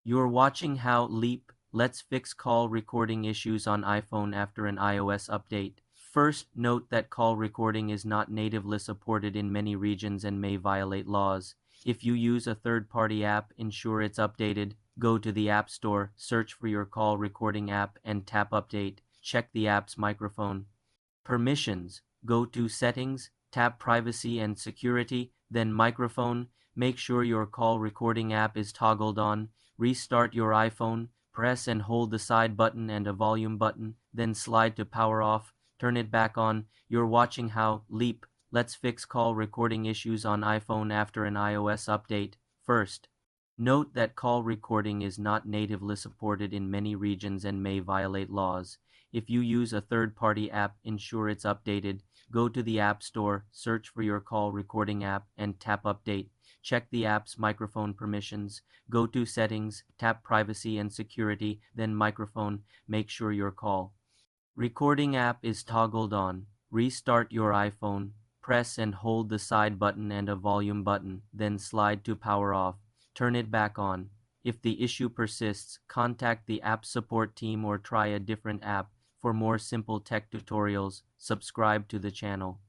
You're watching how Leap lets fix call recording issues on iPhone after an iOS update. First, note that call recording is not natively supported in many regions and may violate laws. If you use a third-party app, ensure it's updated. Go to the App Store, search for your call recording app, and tap Update. Check the app's microphone. Permissions. Go to Settings, tap Privacy and Security, then Microphone. Make sure your call recording app is toggled on. Restart your iPhone. Press and hold the side button and a volume button, then slide to power off. Turn it back on. You're watching how Leap lets fix call recording issues on iPhone after an iOS update. First, note that call recording is not natively supported in many regions and may violate laws. If you use a third-party app, ensure it's updated. Go to the App Store, search for your call recording app, and tap Update. Check the app's microphone permissions. Go to Settings, tap Privacy and Security, then Microphone. Make sure your call recording app is toggled on. Restart your iPhone. Press and hold the side button and a volume button, then slide to power off. Turn it back on. If the issue persists, contact the app support team or try a different app. For more simple tech tutorials, subscribe to the channel.